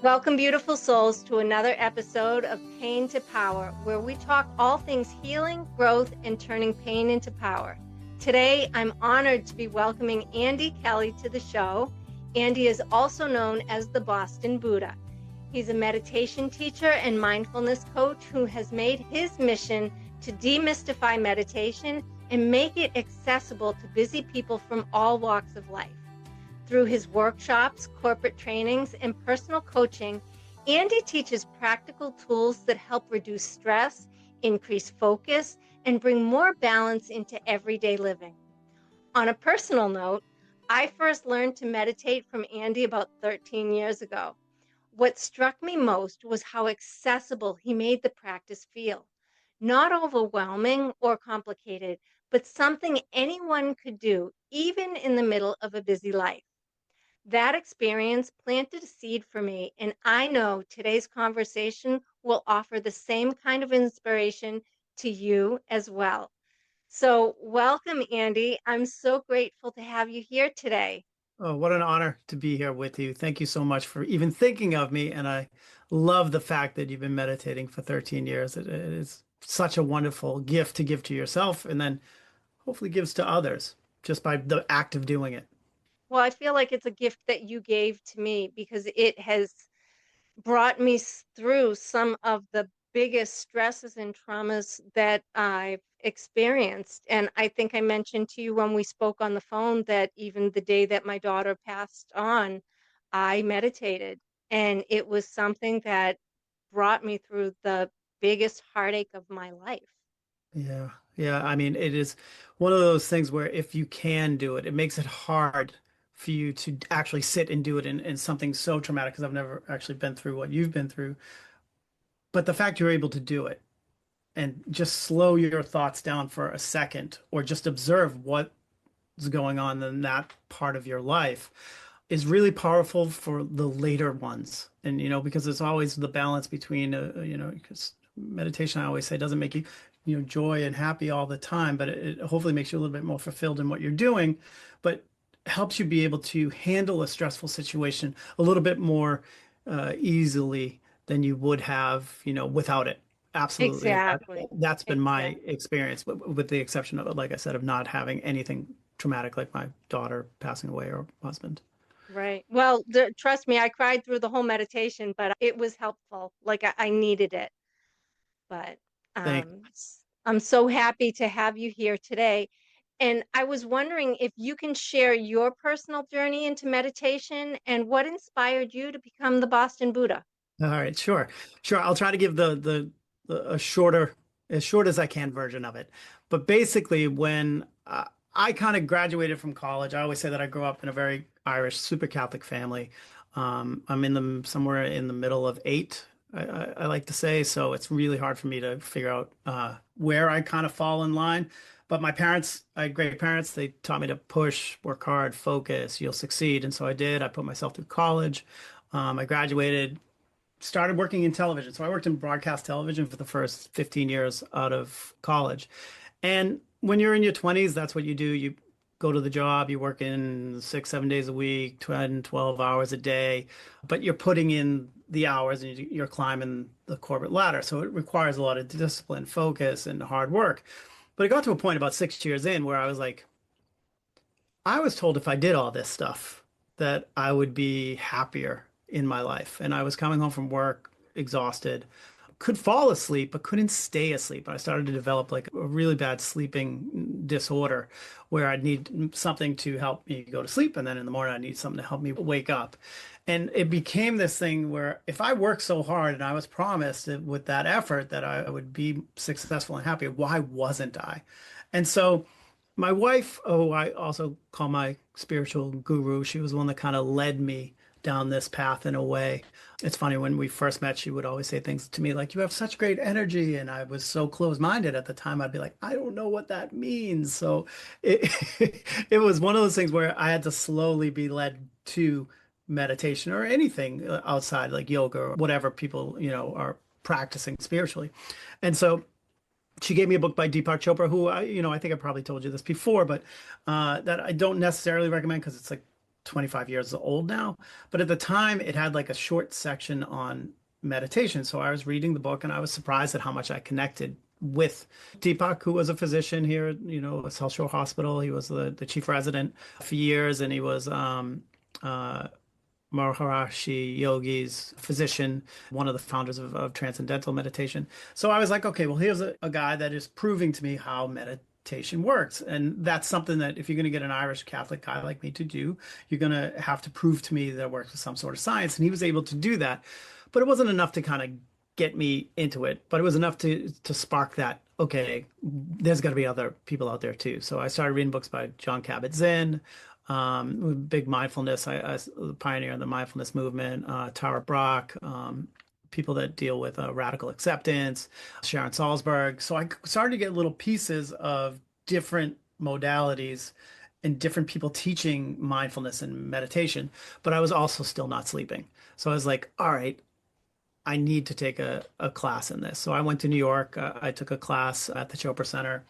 Welcome, beautiful souls, to another episode of Pain to Power, where we talk all things healing, growth, and turning pain into power. Today, I'm honored to be welcoming Andy Kelley to the show. Andy is also known as the Boston Buddha. He's a meditation teacher and mindfulness coach who has made his mission to demystify meditation and make it accessible to busy people from all walks of life. Through his workshops, corporate trainings, and personal coaching, Andy teaches practical tools that help reduce stress, increase focus, and bring more balance into everyday living. On a personal note, I first learned to meditate from Andy about 13 years ago. What struck me most was how accessible he made the practice feel. Not overwhelming or complicated, but something anyone could do, even in the middle of a busy life. That experience planted a seed for me, and I know today's conversation will offer the same kind of inspiration to you as well. So, welcome, Andy. I'm so grateful to have you here today. Oh, what an honor to be here with you. Thank you so much for even thinking of me. And I love the fact that you've been meditating for 13 years. It is such a wonderful gift to give to yourself and then hopefully gives to others just by the act of doing it. Well, I feel like it's a gift that you gave to me because it has brought me through some of the biggest stresses and traumas that I've experienced. And I think I mentioned to you when we spoke on the phone that even the day that my daughter passed on, I meditated. And it was something that brought me through the biggest heartache of my life. Yeah. Yeah. I mean, it is one of those things where if you can do it, it makes it hard for you to actually sit and do it in something so traumatic because I've never actually been through what you've been through. But the fact you're able to do it and just slow your thoughts down for a second or just observe what's going on in that part of your life is really powerful for the later ones. And, because it's always the balance between, because meditation, I always say, doesn't make you, joy and happy all the time, but it hopefully makes you a little bit more fulfilled in what you're doing, but helps you be able to handle a stressful situation a little bit more easily than you would have, without it. Absolutely. Exactly. That's been my Exactly. experience, with the exception of, like I said, of not having anything traumatic like my daughter passing away or husband. Right. Well, trust me, I cried through the whole meditation, but it was helpful. Like I needed it. But Thank I'm so happy to have you here today. And I was wondering if you can share your personal journey into meditation and what inspired you to become the Boston Buddha. All right, sure. Sure. I'll try to give the a shorter, as short as I can version of it. But basically, when I kind of graduated from college, I always say that I grew up in a very Irish, super Catholic family. I'm in somewhere in the middle of eight, I like to say. So it's really hard for me to figure out where I kind of fall in line. But my parents, I had great parents. They taught me to push, work hard, focus, you'll succeed. And so I did. I put myself through college. I graduated, started working in television. So I worked in broadcast television for the first 15 years out of college. And when you're in your 20s, that's what you do. You go to the job, you work in 6, 7 days a week, 10, 12 hours a day, but you're putting in the hours and you're climbing the corporate ladder. So it requires a lot of discipline, focus, and hard work. But it got to a point about 6 years in where I was like, I was told if I did all this stuff that I would be happier in my life. And I was coming home from work exhausted, could fall asleep, but couldn't stay asleep. I started to develop like a really bad sleeping disorder where I'd need something to help me go to sleep. And then in the morning, I need something to help me wake up. And it became this thing where if I worked so hard and I was promised that with that effort that I would be successful and happy, why wasn't I? And so my wife, oh, I also call my spiritual guru, she was the one that kind of led me down this path in a way. It's funny, when we first met, she would always say things to me like, "You have such great energy." And I was so closed-minded at the time, I'd be like, "I don't know what that means." So it, it was one of those things where I had to slowly be led to meditation or anything outside, like yoga or whatever people, are practicing spiritually. And so she gave me a book by Deepak Chopra, who I think I probably told you this before, but that I don't necessarily recommend because it's like 25 years old now. But at the time, it had like a short section on meditation. So I was reading the book and I was surprised at how much I connected with Deepak, who was a physician here, at South Shore Hospital. He was the chief resident for years, and he was Maharishi Yogi's physician, one of the founders of Transcendental Meditation. So I was like, okay, well, here's a guy that is proving to me how meditation works. And that's something that if you're going to get an Irish Catholic guy like me to do, you're going to have to prove to me that it works with some sort of science. And he was able to do that. But it wasn't enough to kind of get me into it, but it was enough to spark that, okay, there's got to be other people out there too. So I started reading books by John Kabat-Zinn, big mindfulness. I was a pioneer in the mindfulness movement, Tara Brach, people that deal with radical acceptance, Sharon Salzberg. So I started to get little pieces of different modalities and different people teaching mindfulness and meditation, but I was also still not sleeping. So I was like, all right, I need to take a class in this. So I went to New York. I took a class at the Chopra Center.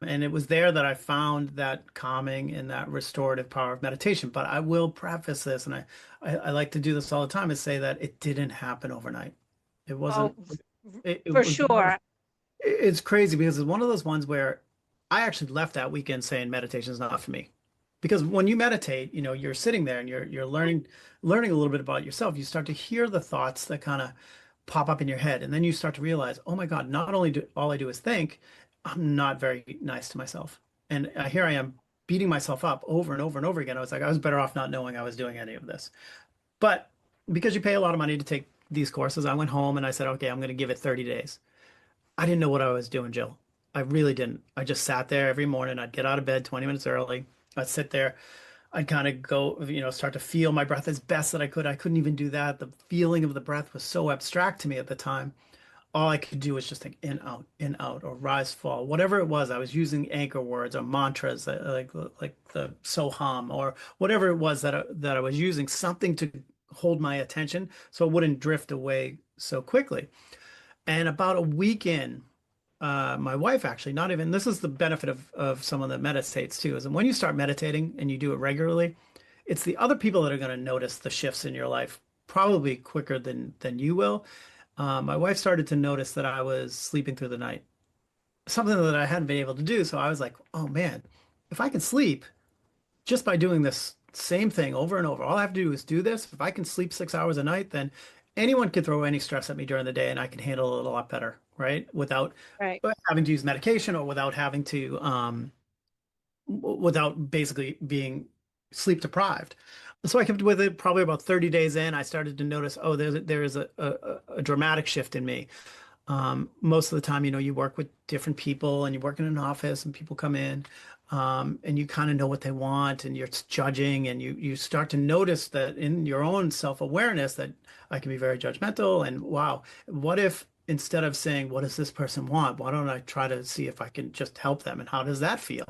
And it was there that I found that calming and that restorative power of meditation. But I will preface this, and I like to do this all the time, is say that it didn't happen overnight. It Oh, wasn't, it for was sure. it's crazy because it's one of those ones where I actually left that weekend saying meditation is not for me. Because when you meditate, you're sitting there and you're learning a little bit about yourself. You start to hear the thoughts that kind of pop up in your head, and then you start to realize, oh my God, not only do all I do is think, I'm not very nice to myself. And here I am beating myself up over and over and over again. I was like, I was better off not knowing I was doing any of this. But because you pay a lot of money to take these courses, I went home and I said, okay, I'm going to give it 30 days. I didn't know what I was doing, Jill. I really didn't. I just sat there every morning. I'd get out of bed 20 minutes early. I'd sit there. I'd kind of go, start to feel my breath as best that I could. I couldn't even do that. The feeling of the breath was so abstract to me at the time. All I could do was just think in, out, or rise, fall, whatever it was. I was using anchor words or mantras like the Soham or whatever it was that I was using, something to hold my attention so it wouldn't drift away so quickly. And about a week in, my wife actually, not even, this is the benefit of someone that meditates too, is that when you start meditating and you do it regularly, it's the other people that are going to notice the shifts in your life probably quicker than you will. My wife started to notice that I was sleeping through the night, something that I hadn't been able to do. So I was like, oh man, if I can sleep just by doing this same thing over and over, all I have to do is do this. If I can sleep 6 hours a night, then anyone could throw any stress at me during the day and I can handle it a lot better, right? Without Right. having to use medication or without having to, without basically being sleep deprived. So I kept with it probably about 30 days in. I started to notice, oh, there is a dramatic shift in me. Most of the time, you work with different people and you work in an office and people come in, and you kind of know what they want and you're judging and you start to notice that in your own self-awareness that I can be very judgmental and wow, what if instead of saying, what does this person want? Why don't I try to see if I can just help them and how does that feel?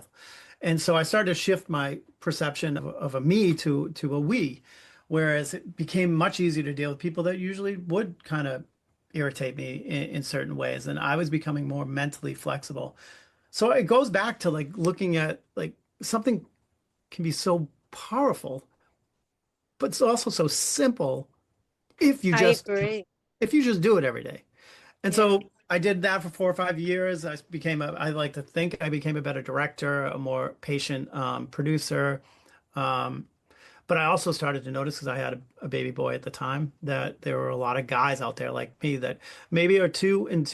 And so I started to shift my perception of a me to a we, whereas it became much easier to deal with people that usually would kind of irritate me in certain ways. And I was becoming more mentally flexible. So it goes back to like looking at like something can be so powerful, but it's also so simple if you I just agree. if you just do it every day. And Yeah. so I did that for 4 or 5 years. I like to think I became a better director, a more patient producer. Um, but I also started to notice because I had a baby boy at the time that there were a lot of guys out there like me that maybe are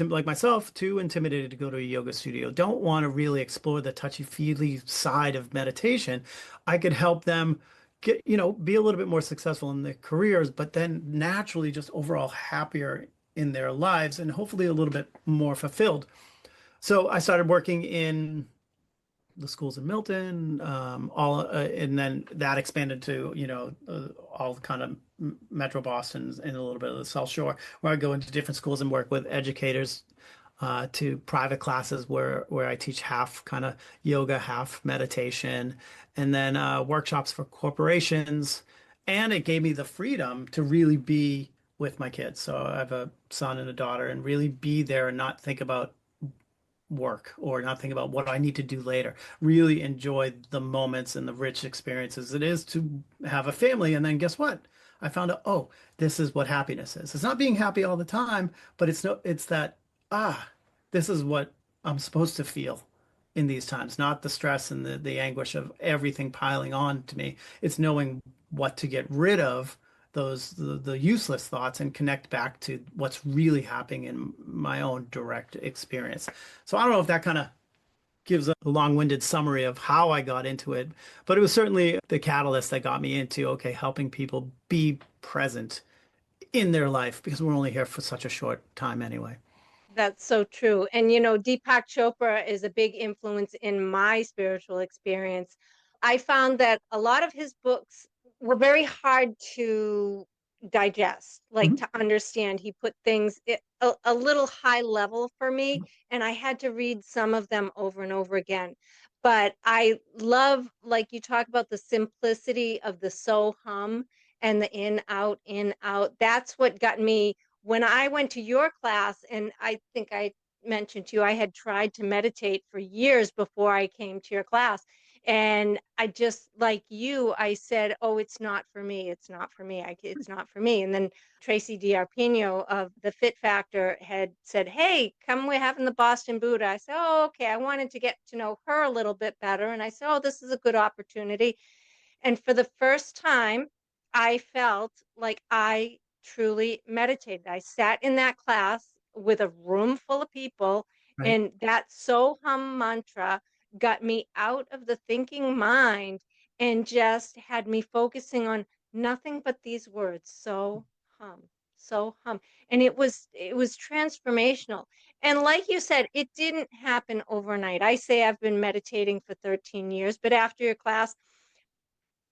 like myself, too intimidated to go to a yoga studio, don't want to really explore the touchy-feely side of meditation. I could help them get, be a little bit more successful in their careers, but then naturally just overall happier in their lives and hopefully a little bit more fulfilled. So I started working in the schools in Milton, and then that expanded to, all kind of Metro Boston and a little bit of the South Shore, where I go into different schools and work with educators, to private classes where I teach half kind of yoga, half meditation, and then workshops for corporations. And it gave me the freedom to really be with my kids. So I have a son and a daughter, and really be there and not think about work or not think about what I need to do later. Really enjoy the moments and the rich experiences it is to have a family. And then guess what? I found out, oh, this is what happiness is. It's not being happy all the time, but it's that, ah, this is what I'm supposed to feel in these times, not the stress and the anguish of everything piling on to me. It's knowing what to get rid of the useless thoughts and connect back to what's really happening in my own direct experience. So I don't know if that kind of gives a long-winded summary of how I got into it, but it was certainly the catalyst that got me into, okay, helping people be present in their life because we're only here for such a short time anyway. That's so true. And Deepak Chopra is a big influence in my spiritual experience. I found that a lot of his books were very hard to digest, like Mhm. to understand. He put things a little high level for me, and I had to read some of them over and over again. But I love, like you talk about the simplicity of the so hum and the in, out, in, out. That's what got me when I went to your class, and I think I mentioned to you, I had tried to meditate for years before I came to your class. And I just, like you, I said, oh, it's not for me. It's not for me. It's not for me. And then Tracy D'Arpino of the Fit Factor had said, hey, come, we're having the Boston Buddha. I said, oh, okay. I wanted to get to know her a little bit better. And I said, oh, this is a good opportunity. And for the first time, I felt like I truly meditated. I sat in that class with a room full of people, Right. and that so hum mantra got me out of the thinking mind and just had me focusing on nothing but these words, so hum, so hum. And it was transformational. And like you said, it didn't happen overnight. I say I've been meditating for 13 years, but after your class,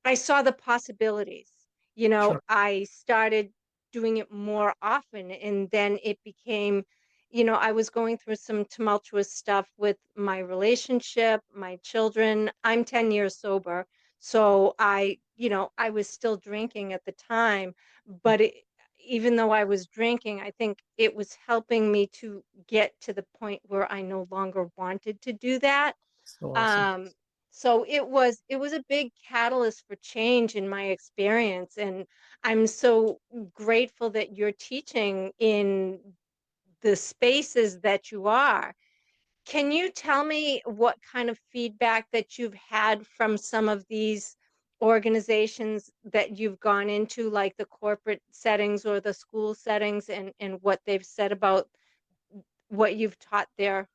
I saw the possibilities. Sure. I started doing it more often, and then it became, I was going through some tumultuous stuff with my relationship, my children. I'm 10 years sober. So I was still drinking at the time, but even though I was drinking, I think it was helping me to get to the point where I no longer wanted to do that. So awesome. um, so it was a big catalyst for change in my experience, and I'm so grateful that you're teaching in the spaces that you are. Can you tell me what kind of feedback that you've had from some of these organizations that you've gone into, like the corporate settings or the school settings, and what they've said about what you've taught there?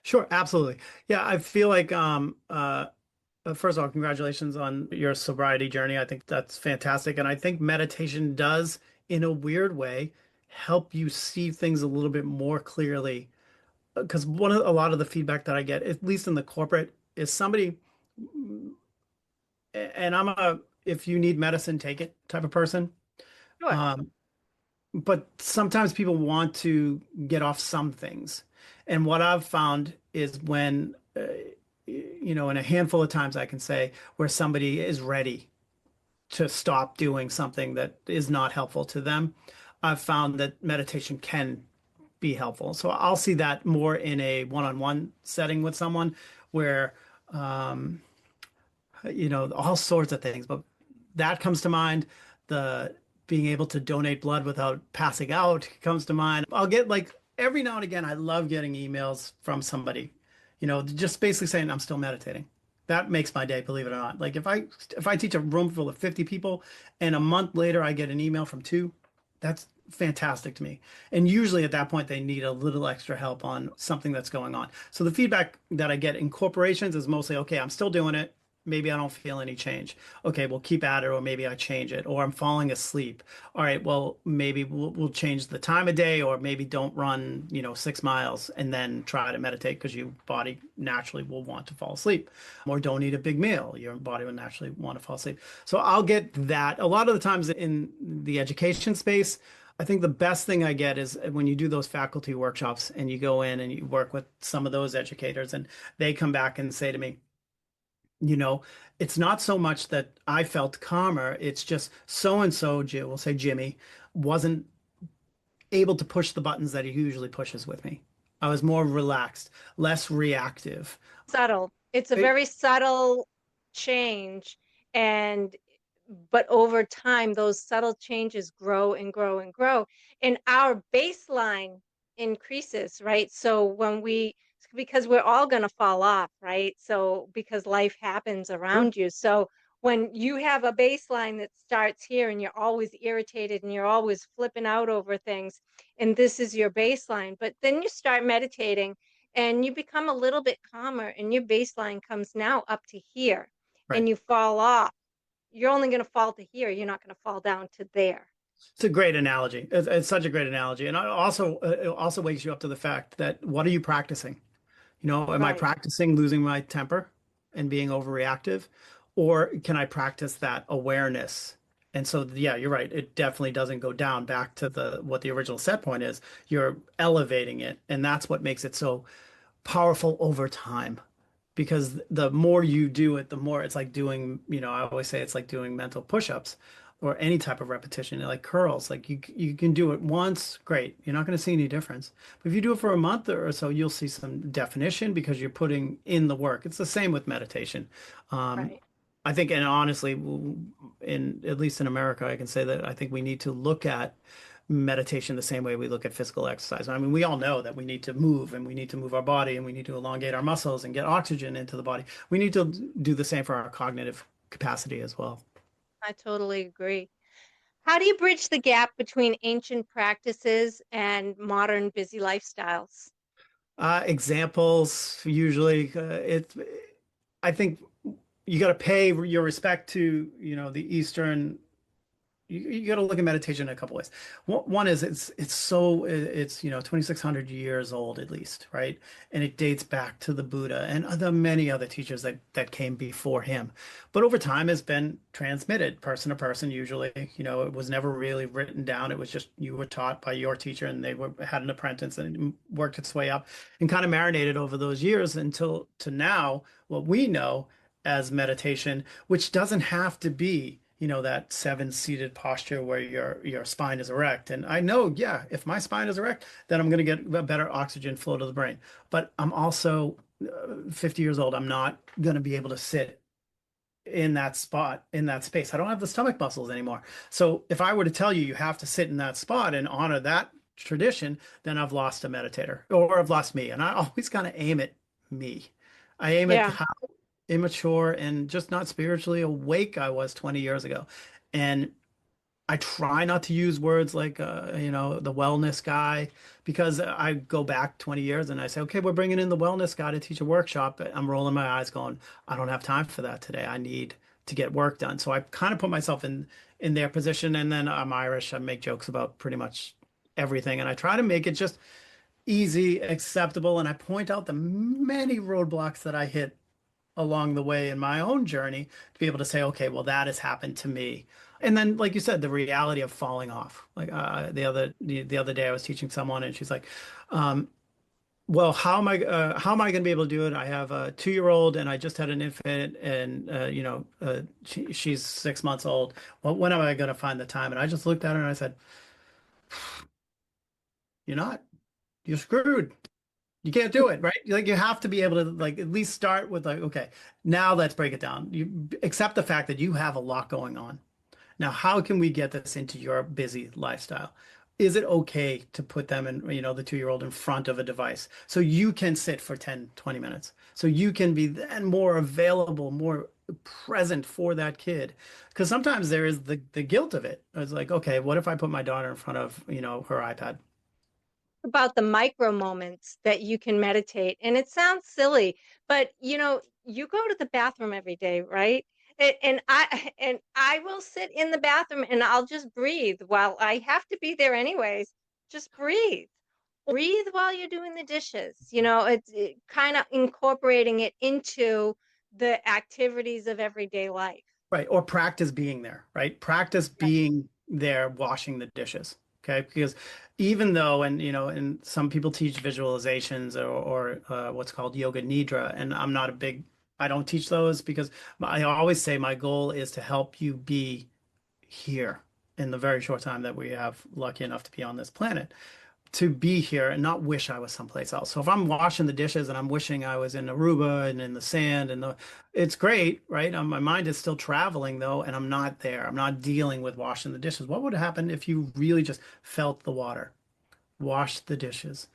Sure, absolutely. Yeah, I feel like first of all, congratulations on your sobriety journey. I think that's fantastic. And I think meditation does, in a weird way, help you see things a little bit more clearly. Because a lot of the feedback that I get, at least in the corporate, is somebody, and I'm a if you need medicine, take it type of person. Sure. Um, but sometimes people want to get off some things. And what I've found is when, in a handful of times I can say where somebody is ready to stop doing something that is not helpful to them, I've found that meditation can be helpful. So I'll see that more in a one-on-one setting with someone where, um, all sorts of things, but that comes to mind. The being able to donate blood without passing out comes to mind. I'll get like every now and again, I love getting emails from somebody, just basically saying I'm still meditating. That makes my day, believe it or not. Like if I teach a room full of 50 people and a month later I get an email from two, that's fantastic to me. And usually at that point they need a little extra help on something that's going on. So the feedback that I get in corporations is mostly, okay, I'm still doing it. Maybe I don't feel any change. Okay, we'll keep at it, or maybe I change it, or I'm falling asleep. All right, well, maybe we'll change the time of day, or maybe don't run, 6 miles and then try to meditate because your body naturally will want to fall asleep. Or don't eat a big meal. Your body will naturally want to fall asleep. So I'll get that. A lot of the times in the education space, I think the best thing I get is when you do those faculty workshops and you go in and you work with some of those educators and they come back and say to me, you know, it's not so much that I felt calmer, it's just so and so, we'll say Jimmy, wasn't able to push the buttons that he usually pushes with me. I was more relaxed, less reactive. Subtle. It's a It- very subtle change. And but over time, those subtle changes grow and grow and grow. And our baseline increases, right? So because we're all going to fall off, right? So because life happens Sure. around you. So when you have a baseline that starts here and you're always irritated and you're always flipping out over things, and this is your baseline, but then you start meditating and you become a little bit calmer and your baseline comes now up to here Right. and you fall off, you're only going to fall to here. You're not going to fall down to there. It's a great analogy. It's such a great analogy. And it also wakes you up to the fact that what are you practicing? Am I Right. practicing losing my temper and being overreactive? Or can I practice that awareness? And so, yeah, you're right. It definitely doesn't go down back to the what the original set point is. You're elevating it, and that's what makes it so powerful over time. Because the more you do it, the more it's like doing, I always say it's like doing mental push-ups or any type of repetition, like curls. Like you can do it once, great. You're not going to see any difference. But if you do it for a month or so, you'll see some definition because you're putting in the work. It's the same with meditation. Um, Right. I think, and honestly, in at least in America, I can say that I think we need to look at meditation the same way we look at physical exercise. I mean, we all know that we need to move and we need to move our body and we need to elongate our muscles and get oxygen into the body. We need to do the same for our cognitive capacity as well. I totally agree. How do you bridge the gap between ancient practices and modern busy lifestyles? Examples usually, I think you got to pay your respect to, the Eastern. You got to look at meditation in a couple ways. One is it's 2,600 years old at least, right? And it dates back to the Buddha and the many other teachers that came before him. But over time has been transmitted person to person usually. It was never really written down. It was just you were taught by your teacher and had an apprentice and it worked its way up and kind of marinated over those years until to now what we know as meditation, which doesn't have to be that seven-seated posture where your spine is erect. And I know, yeah, if my spine is erect, then I'm going to get a better oxygen flow to the brain. But I'm also 50 years old. I'm not going to be able to sit in that spot, in that space. I don't have the stomach muscles anymore. So if I were to tell you you have to sit in that spot and honor that tradition, then I've lost a meditator or I've lost me. And I always kind of aim at me. I aim at Yeah. how immature and just not spiritually awake I was 20 years ago. And I try not to use words like, the wellness guy, because I go back 20 years and I say, okay, we're bringing in the wellness guy to teach a workshop. I'm rolling my eyes going, I don't have time for that today. I need to get work done. So I kind of put myself in their position. And then I'm Irish. I make jokes about pretty much everything. And I try to make it just easy, acceptable. And I point out the many roadblocks that I hit along the way in my own journey to be able to say, okay, well, that has happened to me. And then, like you said, the reality of falling off. Like the other day, I was teaching someone, and she's like, um, "Well, how am I going to be able to do it? I have a 2 year old, and I just had an infant, and she's 6 months old. Well, when am I going to find the time?" And I just looked at her and I said, "You're not. You're screwed. You can't do it, right? Like you have to be able to like at least start with like, okay, now let's break it down. You accept the fact that you have a lot going on. Now, how can we get this into your busy lifestyle? Is it okay to put them in, the 2 year old in front of a device so you can sit for 10, 20 minutes? So you can be then more available, more present for that kid. Because sometimes there is the guilt of it. It's like, okay, what if I put my daughter in front of, her iPad? About the micro moments that you can meditate. And it sounds silly, but you go to the bathroom every day, right? And I will sit in the bathroom and I'll just breathe while I have to be there anyways. Just breathe. Breathe while you're doing the dishes. It's kind of incorporating it into the activities of everyday life. Right. Or practice being there, right? Practice Right. being there washing the dishes. Okay. Because even though, and some people teach visualizations or what's called yoga nidra, and I don't teach those because I always say my goal is to help you be here in the very short time that we have lucky enough to be on this planet. to be here and not wish I was someplace else. So if I'm washing the dishes and I'm wishing I was in Aruba and in the sand and it's great, right? My mind is still traveling though, and I'm not there. I'm not dealing with washing the dishes. What would happen if you really just felt the water, washed the dishes,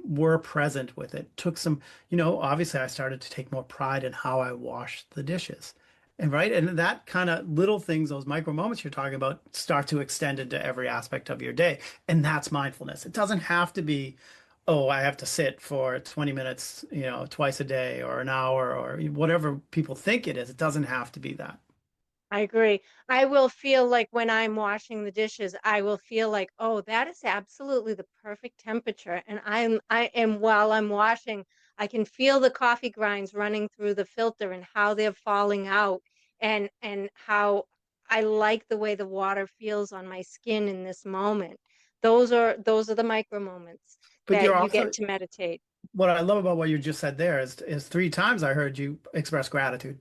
were present with it, took some, obviously I started to take more pride in how I washed the dishes. And right, and that kind of little things, those micro moments you're talking about, start to extend into every aspect of your day. And that's mindfulness. It doesn't have to be, oh, I have to sit for 20 minutes, twice a day or an hour or whatever people think it is. It doesn't have to be that. I agree. I will feel like when I'm washing the dishes, I will feel like, oh, that is absolutely the perfect temperature. And I am while I'm washing, I can feel the coffee grinds running through the filter and how they're falling out and how I like the way the water feels on my skin in this moment. Those are the micro moments But that you're you get also, to meditate. what I love about what you just said there is three times I heard you express gratitude.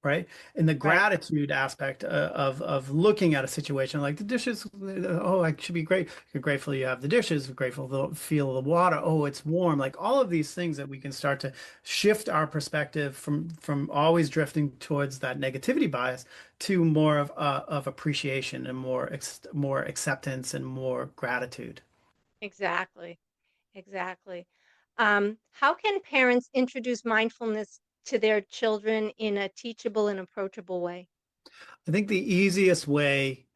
Right? And the Right. gratitude aspect of looking at a situation like the dishes, oh, I should be great. You're grateful you have the dishes, grateful the feel of the water. Oh, it's warm. Like all of these things that we can start to shift our perspective from always drifting towards that negativity bias to more of appreciation and more acceptance and more gratitude. Exactly. Exactly. How can parents introduce mindfulness to their children in a teachable and approachable way? I think the easiest way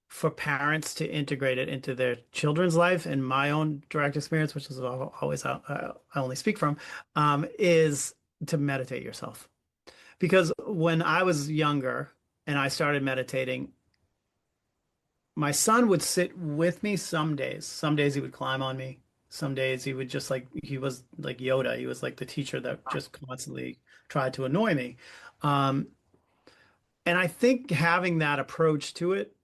for parents to integrate it into their children's life, and my own direct experience, which is always I only speak from, is to meditate yourself. Because when I was younger and I started meditating, my son would sit with me some days. Some days he would climb on me. Some days he would just like, he was like Yoda. He was like the teacher that just constantly tried to annoy me. Um, and I think having that approach to it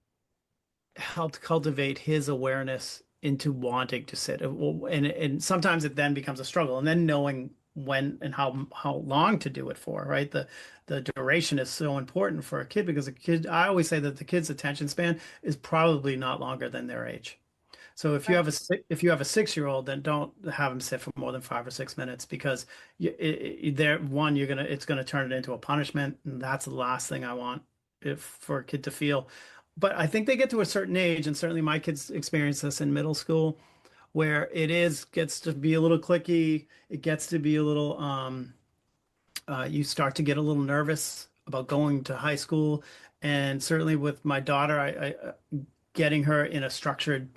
helped cultivate his awareness into wanting to sit. And sometimes it then becomes a struggle. And then knowing when and how long to do it for, right? The duration is so important for a kid because a kid, I always say that the kid's attention span is probably not longer than their age. So Right. if you have a 6-year-old, then don't have him sit for more than 5 or 6 minutes because you're gonna it's gonna turn it into a punishment, and that's the last thing I want if for a kid to feel. But I think they get to a certain age, and certainly my kids experience this in middle school, where gets to be a little clicky. It gets to be a little you start to get a little nervous about going to high school, and certainly with my daughter, I getting her in a structured,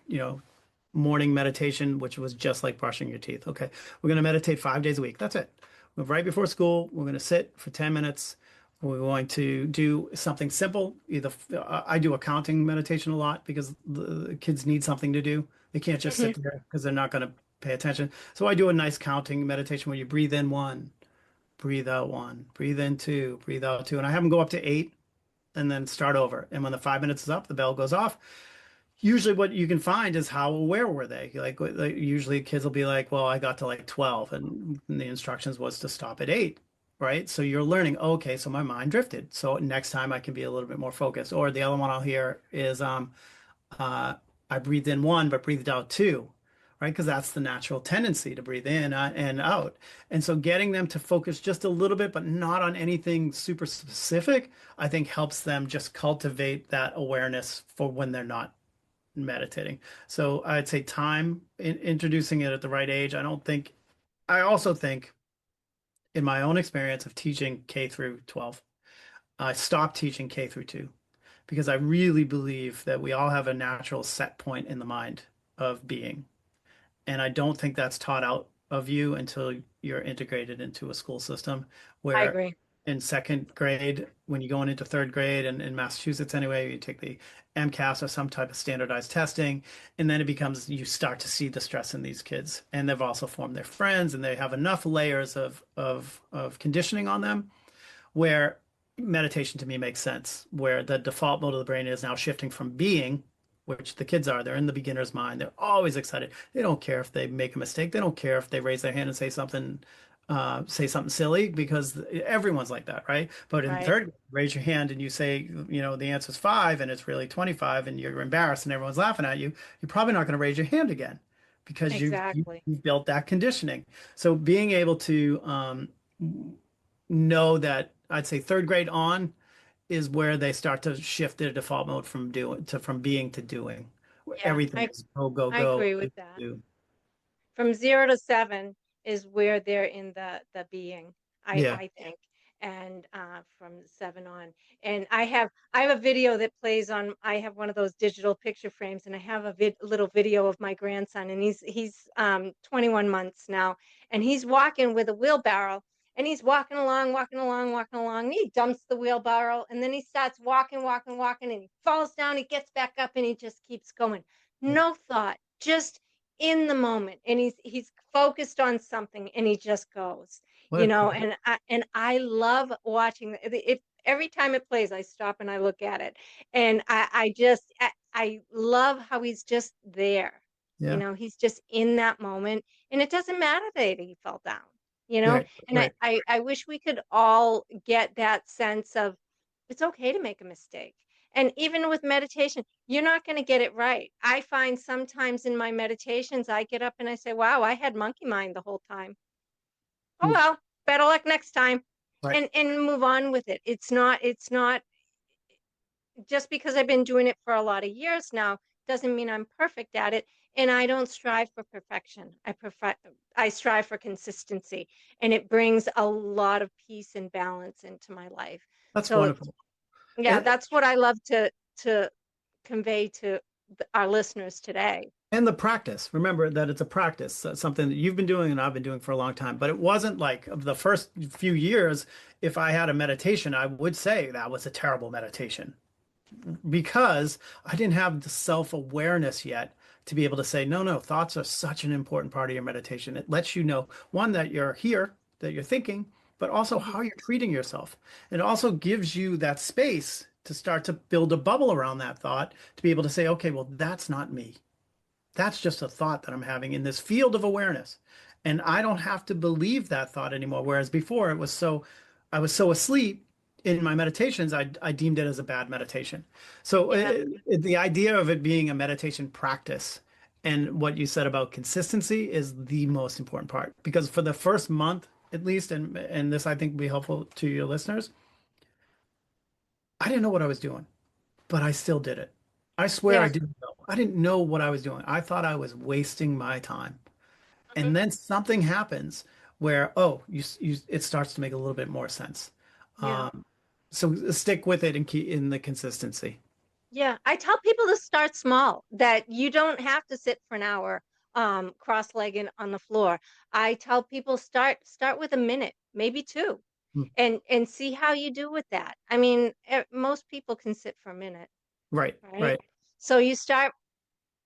morning meditation, which was just like brushing your teeth. Okay, we're going to meditate 5 days a week. That's it. Right before school, we're going to sit for 10 minutes. We're going to do something simple. Either I do accounting meditation a lot because the kids need something to do. They can't just Hmm. sit there because they're not going to pay attention. So I do a nice counting meditation where you breathe in one, breathe out one, breathe in two, breathe out two. And I have them go up to 8 and then start over. And when the 5 minutes is up, the bell goes off. Usually what you can find is how aware were they? Like usually kids will be like, well, I got to like 12 and the instructions was to stop at 8, right? So you're learning, okay, so my mind drifted. So next time I can be a little bit more focused. Or the other one I'll hear is uh I breathed in one but breathed out two, right? Because that's the natural tendency to breathe in and out. And so getting them to focus just a little bit, but not on anything super specific, I think helps them just cultivate that awareness for when they're not meditating. So I'd say time in introducing it at the right age. I also think in my own experience of teaching K through 12, I stopped teaching K through 2 because I really believe that we all have a natural set point in the mind of being. And I don't think that's taught out of you until you're integrated into a school system I where agree. in second grade, when you're going into third grade, and in Massachusetts anyway, you take the MCAS or some type of standardized testing, and then it becomes you start to see the stress in these kids. And they've also formed their friends and they have enough layers of conditioning on them where meditation to me makes sense, where the default mode of the brain is now shifting from being, which the kids are, they're in the beginner's mind. They're always excited. They don't care if they make a mistake. They don't care if they raise their hand and say something say something silly because everyone's like that, right? But in Right. third grade, raise your hand and you say, the answer's five and it's really 25 and you're embarrassed and everyone's laughing at you, you're probably not going to raise your hand again because Exactly. you've built that conditioning. So being able to know that I'd say third grade on is where they start to shift their default mode from being to doing. Yeah, Everything is go, go, I go, agree do, with that. do. From 0 to 7 is where they're in the being, Yeah. I think, and from 7 on. And I have a video that plays on. I have one of those digital picture frames, and I have a little video of my grandson, and he's 21 months now, and he's walking with a wheelbarrow. And he's walking along, walking along, walking along. And he dumps the wheelbarrow, and then he starts walking, walking, walking, and he falls down. He gets back up, and he just keeps going. No thought, just in the moment, and he's focused on something, and he just goes, What a cool. and I love watching it. Every time it plays, I stop and I look at it, and I love how he's just there. Yeah. He's just in that moment, and it doesn't matter that he fell down. Right. And I, Right. I I wish we could all get that sense of it's okay to make a mistake. And even with meditation, you're not going to get it right. I find sometimes in my meditations, I get up and I say, wow, I had monkey mind the whole time. Oh, Mm. well, better luck next time. Right. And move on with it. It's not just because I've been doing it for a lot of years now, doesn't mean I'm perfect at it. And I don't strive for perfection. I strive for consistency. And it brings a lot of peace and balance into my life. That's So wonderful. yeah, And that's what I love to convey to our listeners today. and the practice. Remember that it's a practice, something that you've been doing and I've been doing for a long time. But it wasn't like of the first few years, if I had a meditation, I would say that was a terrible meditation because I didn't have the self-awareness yet to be able to say, no, no, thoughts are such an important part of your meditation. It lets you know, one, that you're here, that you're thinking, but also Mhm. how you're treating yourself. It also gives you that space to start to build a bubble around that thought to be able to say, okay, well, that's not me. That's just a thought that I'm having in this field of awareness. And I don't have to believe that thought anymore. Whereas before I was so asleep in my meditations, I deemed it as a bad meditation. So Yeah, the idea of it being a meditation practice and what you said about consistency is the most important part. Because for the first month, at least, and this I think will be helpful to your listeners, I didn't know what I was doing, but I still did it. I swear I yeah. didn't know. I didn't know what I was doing. I thought I was wasting my time. Mhm. And then something happens where, oh, it starts to make a little bit more sense. Yeah. So stick with it and keep in the consistency. Yeah. I tell people to start small, that you don't have to sit for an hour cross-legged on the floor. I tell people start with a minute, maybe two, Hmm. and see how you do with that. I mean, most people can sit for a minute, Right, right? right, So you start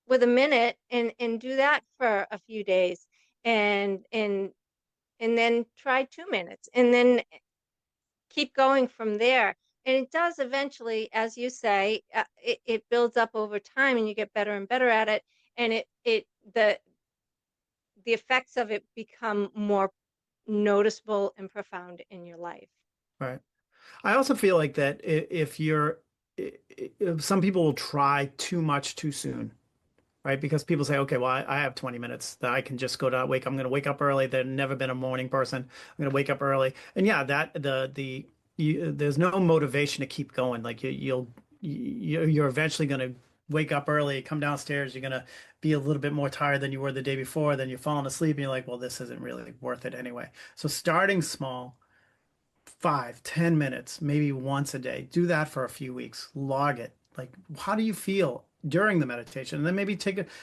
with a minute and do that for a few days, and then try 2 minutes, and then keep going from there. And it does eventually, as you say, it builds up over time, and you get better and better at it. And the effects of it become more noticeable and profound in your life. right. I also feel like that if if some people will try too much too soon, right? Because people say, okay, well, I have 20 minutes that I can just go to wake. I'm going to wake up early. They've never been a morning person. I'm going to wake up early. And yeah, there's no motivation to keep going. Like you're eventually going to wake up early, come downstairs. You're going to be a little bit more tired than you were the day before. Then you're falling asleep and you're like, well, this isn't really worth it anyway. So starting small, 5, 10 minutes, maybe once a day. Do that for a few weeks. Log it. Like, how do you feel during the meditation? And then maybe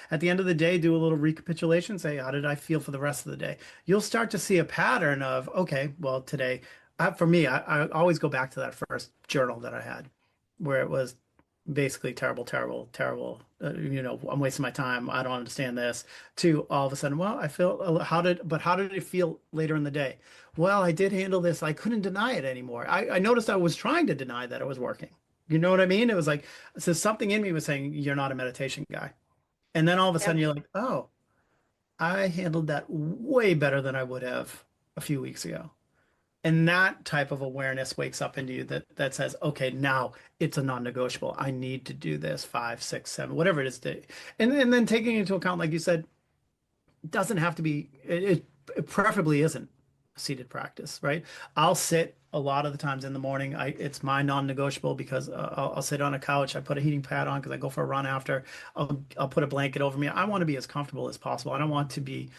at the end of the day, do a little recapitulation. Say, how did I feel for the rest of the day? You'll start to see a pattern of, okay, well, today, for me, I always go back to that first journal that I had, where it was basically terrible, terrible, terrible. I'm wasting my time. I don't understand this. To all of a sudden, well, I feel how did it feel later in the day? Well, I did handle this. I couldn't deny it anymore. I noticed I was trying to deny that it was working. You know what I mean? It was like, so something in me was saying, you're not a meditation guy. And then all of a Yep. sudden you're like, oh, I handled that way better than I would have. a few weeks ago. And that type of awareness wakes up into you that says, okay, now it's a non-negotiable. I need to do this 5, 6, 7, whatever it is. And then taking into account, like you said, it doesn't have to be, it preferably isn't a seated practice, right? I'll sit a lot of the times in the morning. It's my non-negotiable because I'll sit on a couch. I put a heating pad on because I go for a run after. I'll put a blanket over me. I want to be as comfortable as possible. I don't want to be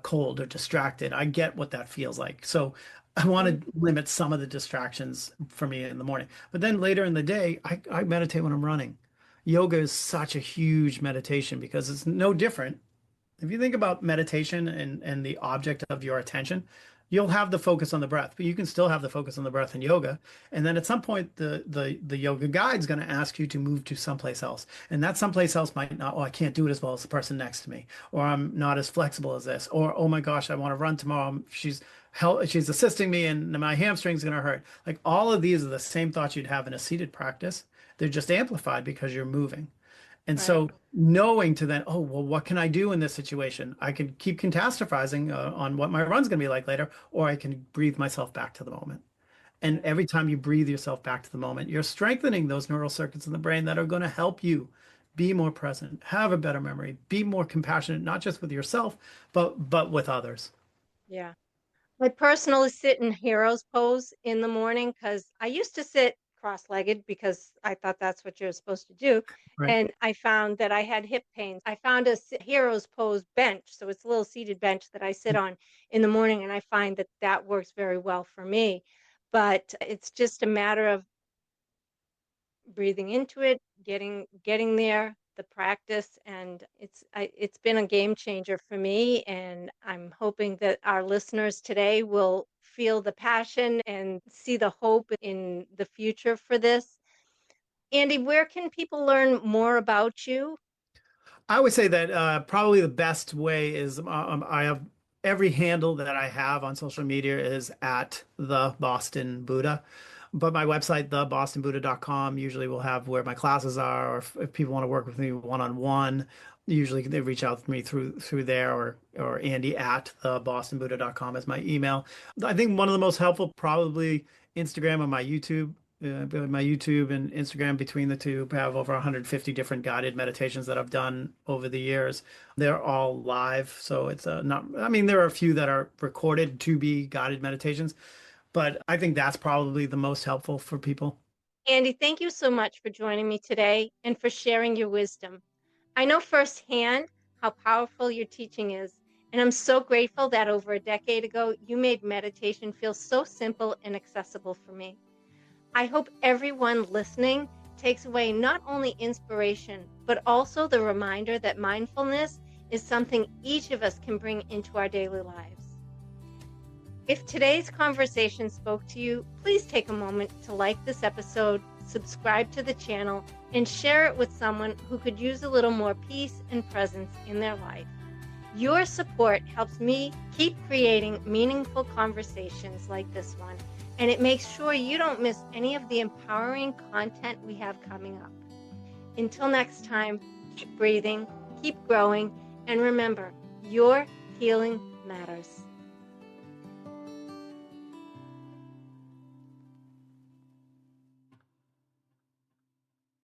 cold or distracted. I get what that feels like. So I want to limit some of the distractions for me in the morning. But then later in the day, I meditate when I'm running. Yoga is such a huge meditation because it's no different. If you think about meditation and the object of your attention, you'll have the focus on the breath, but you can still have the focus on the breath in yoga. And then at some point, the yoga guide's going to ask you to move to someplace else. And that someplace else might not, oh, I can't do it as well as the person next to me, or I'm not as flexible as this, or oh my gosh, I want to run tomorrow. She's assisting me and my hamstring's going to hurt. Like all of these are the same thoughts you'd have in a seated practice. They're just amplified because you're moving. And Right. so knowing to then, oh, well, what can I do in this situation? I can keep catastrophizing on what my run's going to be like later, or I can breathe myself back to the moment. And Right. every time you breathe yourself back to the moment, you're strengthening those neural circuits in the brain that are going to help you be more present, have a better memory, be more compassionate, not just with yourself, but with others. Yeah. I personally sit in hero's pose in the morning because I used to sit cross-legged because I thought that's what you're supposed to do. Right. And I found that I had hip pains. I found a hero's pose bench. So it's a little seated bench that I sit on in the morning. And I find that that works very well for me. But it's just a matter of breathing into it, getting there, the practice, and it's been a game changer for me. And I'm hoping that our listeners today will feel the passion and see the hope in the future for this. Andy, where can people learn more about you? I would say that probably the best way is I have every handle that I have on social media is at the Boston Buddha. But my website, thebostonbuddha.com, usually will have where my classes are, or if people want to work with me one-on-one, usually they reach out to me through there, or Andy at thebostonbuddha.com is my email. I think one of the most helpful, probably Instagram and my YouTube. My YouTube and Instagram between the two have over 150 different guided meditations that I've done over the years. They're all live, so it's not, I mean, there are a few that are recorded to be guided meditations, but I think that's probably the most helpful for people. Andy, thank you so much for joining me today and for sharing your wisdom. I know firsthand how powerful your teaching is, and I'm so grateful that over a decade ago you made meditation feel so simple and accessible for me. I hope everyone listening takes away not only inspiration, but also the reminder that mindfulness is something each of us can bring into our daily lives. If today's conversation spoke to you, please take a moment to like this episode, subscribe to the channel, and share it with someone who could use a little more peace and presence in their life. Your support helps me keep creating meaningful conversations like this one, and it makes sure you don't miss any of the empowering content we have coming up. Until next time, keep breathing, keep growing, and remember, your healing matters.